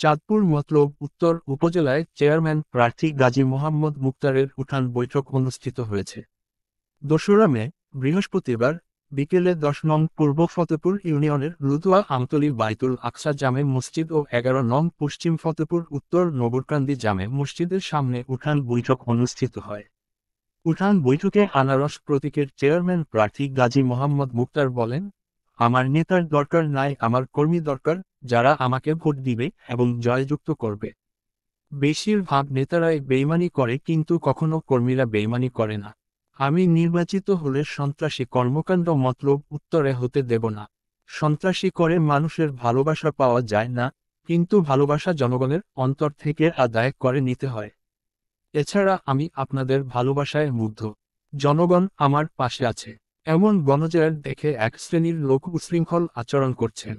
চাঁদপুর মতলব উত্তর উপজেলায় চেয়ারম্যান প্রার্থী গাজী মোহাম্মদ মুক্তারের উঠান বৈঠক অনুষ্ঠিত হয়েছে ২রা মে বৃহস্পতিবার বিকেলে ১০ নং পূর্ব ফতেপুর ইউনিয়নের রুতুয়া আমতলী বাইতুল আকসা জামে মসজিদ ও ১১ নং পশ্চিম ফতেপুর উত্তর নগরকান্দি জামে মসজিদের সামনে উঠান বৈঠক অনুষ্ঠিত হয়। উঠান বৈঠকে আনারস প্রতীকের চেয়ারম্যান প্রার্থী গাজী মোহাম্মদ মুক্তার বলেন, আমার নেতার দরকার নাই, আমার কর্মী দরকার, যারা আমাকে ভোট দিবে এবং জয়যুক্ত করবে। বেশিরভাগ নেতারাই বেইমানি করে, কিন্তু কখনো কর্মীরা বেইমানি করে না। আমি নির্বাচিত হলে সন্ত্রাসী কর্মকাণ্ড মতলব উত্তরে হতে দেব না। সন্ত্রাসী করে মানুষের ভালোবাসা পাওয়া যায় না, কিন্তু ভালোবাসা জনগণের অন্তর থেকে আদায় করে নিতে হয়। এছাড়া আমি আপনাদের ভালোবাসায় মুগ্ধ। জনগণ আমার পাশে আছে। এমন গণজের দেখে এক শ্রেণীর লোক উশৃঙ্খল আচরণ করছেন।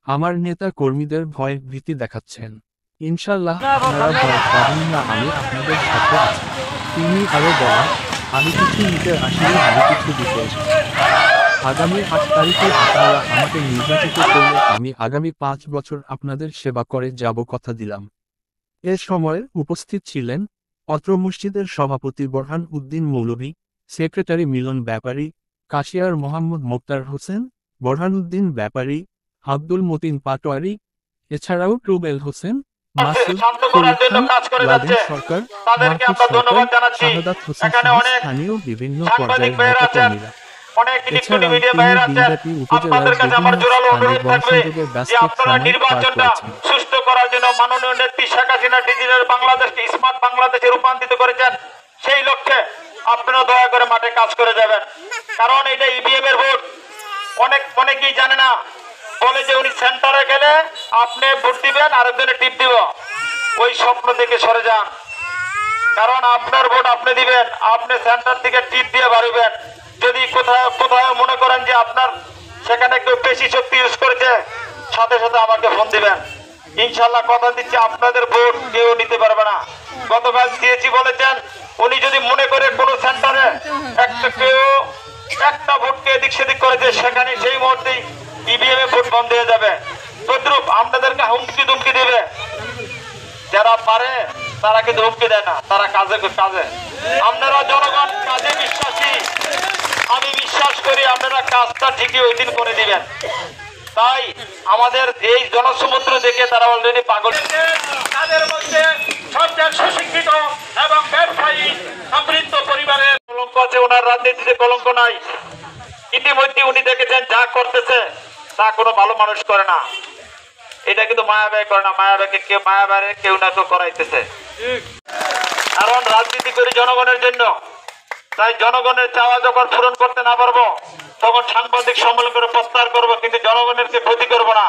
আমার নেতা কর্মীদের ভয় ভীতি দেখাচ্ছেন। ইনশাল্লাহ আপনারা ভয় পাবেন না, আমি আপনাদের সাথে আছি। তিনি আরো বলেন, আমি কিছু নিতে আসিনি, আমি কিছু দিতে এসেছি। আগামী ৮ তারিখে আপনারা আমাকে নির্বাচিত করলে আমি আগামী ৫ বছর আপনাদের সেবা করে যাব, কথা দিলাম। এ সময় উপস্থিত ছিলেন অত্র মসজিদের সভাপতি বোরহান উদ্দিন মৌলভী, সেক্রেটারি মিলন ব্যাপারী, কাশিয়ার মোহাম্মদ মোক্তার হোসেন, বোরহানউদ্দিন ব্যাপারী, আব্দুল মতিন পাটোয়ারি, এছাড়াও রুবেল হোসেন, মাসুদ, ফরিদ খান, লাদেন সরকার, মাহফুজ সরকার, শাহাদাত হোসেন সহ স্থানীয় বিভিন্ন পর্যায়ের নেতাকর্মীরা। এছাড়াও তিনি দিনব্যাপী উপজেলার বিভিন্ন স্থানে গণসংযোগের ব্যস্ত সময় পার করেছেন। সুষ্ঠু করার জন্য মাননীয় নেত্রী শেখ হাসিনা ডিজিটাল বাংলাদেশকে স্মার্ট বাংলাদেশে রূপান্তরিত করেছেন। সেই লক্ষ্যে আপনারা দয়া করে মাঠে কাজ করে যাবেন, কারণ এটা ইভিএম এর ভোট। অনেকেই জানে না, বলে যে উনি সেন্টারে গেলে আপনি ভোট দিবেন, আরেকজনে টিপ দিব। ওই স্বপ্ন থেকে সরে যান, কারণ আপনার ভোট আপনি দিবেন, আপনি সেন্টার থেকে টিপ দিয়ে বাড়িবেন। যদি কোথাও মনে করেন যে আপনার সেখানে কেউ বেশি শক্তি ইউজ করেছে, সাথে সাথে আমাকে ফোন দিবেন। ইনশাল্লাহ কথা দিচ্ছি, আপনাদের ভোট কেউ নিতে পারবে না। গতকাল সিএসি বলেছেন, উনি যদি মনে করে কোনো সেন্টারে একটা ভোটকে এদিক সেদিক করেছে, সেখানে সেই মুহূর্তেই ইভিএম এ ভোট বন্ধ হয়ে যাবে। তদ্রুপ আপনাদেরকে হুমকি দুমকি দেবে। যারা পারে তারা কিন্তু হুমকি দেয় না, তারা কাজে। আপনারা জনগণ কাজে বিশ্বাসী, আমি বিশ্বাস করি আপনারা কাজটা ঠিকই ওই দিন করে দিবেন। তাই আমাদের এই জনসমুদ্র দেখে তারা অলরেডি পাগল। তাদের মধ্যে সবচেয়ে সুশিক্ষিত এবং ব্যবসায়ী সমৃদ্ধ পরিবারের কলঙ্ক আছে, ওনার রাজনীতিতে কলঙ্ক নাই। ইতিমধ্যে উনি দেখেছেন যা করতেছে তা কোনো ভালো মানুষ করে না। এটা কিন্তু মায়াবাই করে না, মায়াবাইরে কেউ না কেউ করাইতেছে। কারণ রাজনীতি করি জনগণের জন্য। তাই জনগণের চাওয়া যখন পূরণ করতে না পারবো, তখন সাংবাদিক সম্মেলন করে প্রত্যাহার করবো, কিন্তু জনগণের ক্ষতি করবো না।